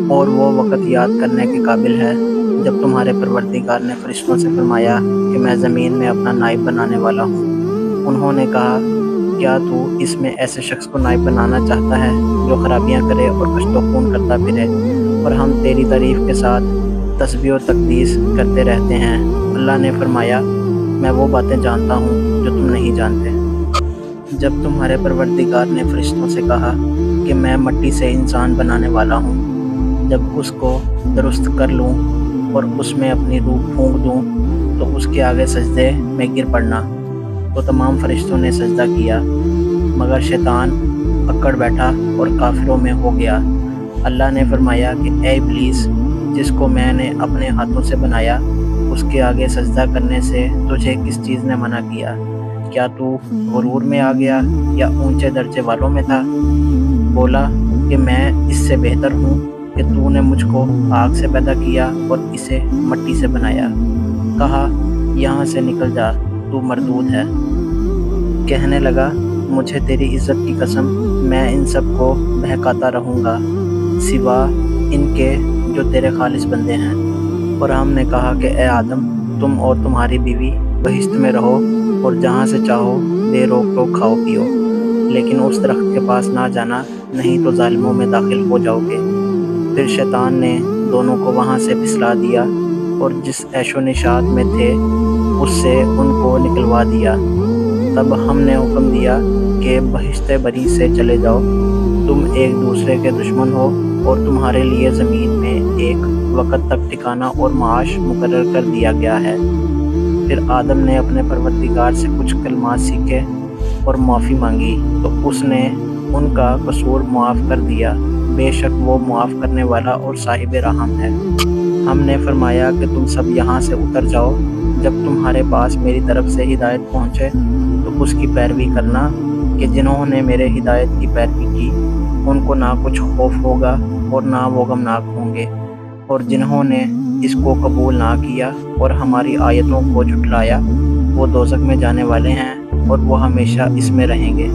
اور وہ وقت یاد کرنے کے قابل ہے جب تمہارے پروردگار نے فرشتوں سے فرمایا کہ میں زمین میں اپنا نائب بنانے والا ہوں۔ انہوں نے کہا، کیا تو اس میں ایسے شخص کو نائب بنانا چاہتا ہے جو خرابیاں کرے اور کشت و خون کرتا پھرے، اور ہم تیری تعریف کے ساتھ تسبیح و تقدیس کرتے رہتے ہیں۔ اللہ نے فرمایا، میں وہ باتیں جانتا ہوں جو تم نہیں جانتے۔ جب تمہارے پروردگار نے فرشتوں سے کہا کہ میں مٹی سے انسان بنانے والا ہوں، جب اس کو درست کر لوں اور اس میں اپنی روح پھونک دوں تو اس کے آگے سجدے میں گر پڑنا، تو تمام فرشتوں نے سجدہ کیا مگر شیطان اکڑ بیٹھا اور کافروں میں ہو گیا۔ اللہ نے فرمایا کہ اے ابلیس، جس کو میں نے اپنے ہاتھوں سے بنایا، اس کے آگے سجدہ کرنے سے تجھے کس چیز نے منع کیا؟ کیا تو غرور میں آ گیا یا اونچے درجے والوں میں تھا؟ بولا کہ میں اس سے بہتر ہوں کہ تو نے مجھ کو آگ سے پیدا کیا اور اسے مٹی سے بنایا۔ کہا، یہاں سے نکل جا، تو مردود ہے۔ کہنے لگا، مجھے تیری عزت کی قسم، میں ان سب کو بہکاتا رہوں گا سوا ان کے جو تیرے خالص بندے ہیں۔ اور ہم نے کہا کہ اے آدم، تم اور تمہاری بیوی بہشت میں رہو اور جہاں سے چاہو بے روک ٹوک کھاؤ پیو، لیکن اس درخت کے پاس نہ جانا، نہیں تو ظالموں میں داخل ہو جاؤ گے۔ پھر شیطان نے دونوں کو وہاں سے پھسلا دیا اور جس عیش و نشاط میں تھے اس سے ان کو نکلوا دیا۔ تب ہم نے حکم دیا کہ بہشت بری سے چلے جاؤ، تم ایک دوسرے کے دشمن ہو اور تمہارے لیے زمین میں ایک وقت تک ٹھکانہ اور معاش مقرر کر دیا گیا ہے۔ پھر آدم نے اپنے پروردگار سے کچھ کلمات سیکھے اور معافی مانگی تو اس نے ان کا قصور معاف کر دیا، بے شک وہ معاف کرنے والا اور صاحب رحم ہے۔ ہم نے فرمایا کہ تم سب یہاں سے اتر جاؤ، جب تمہارے پاس میری طرف سے ہدایت پہنچے تو اس کی پیروی کرنا، کہ جنہوں نے میرے ہدایت کی پیروی کی ان کو نہ کچھ خوف ہوگا اور نہ وہ غمناک ہوں گے، اور جنہوں نے اس کو قبول نہ کیا اور ہماری آیتوں کو جھٹلایا وہ دوزخ میں جانے والے ہیں اور وہ ہمیشہ اس میں رہیں گے۔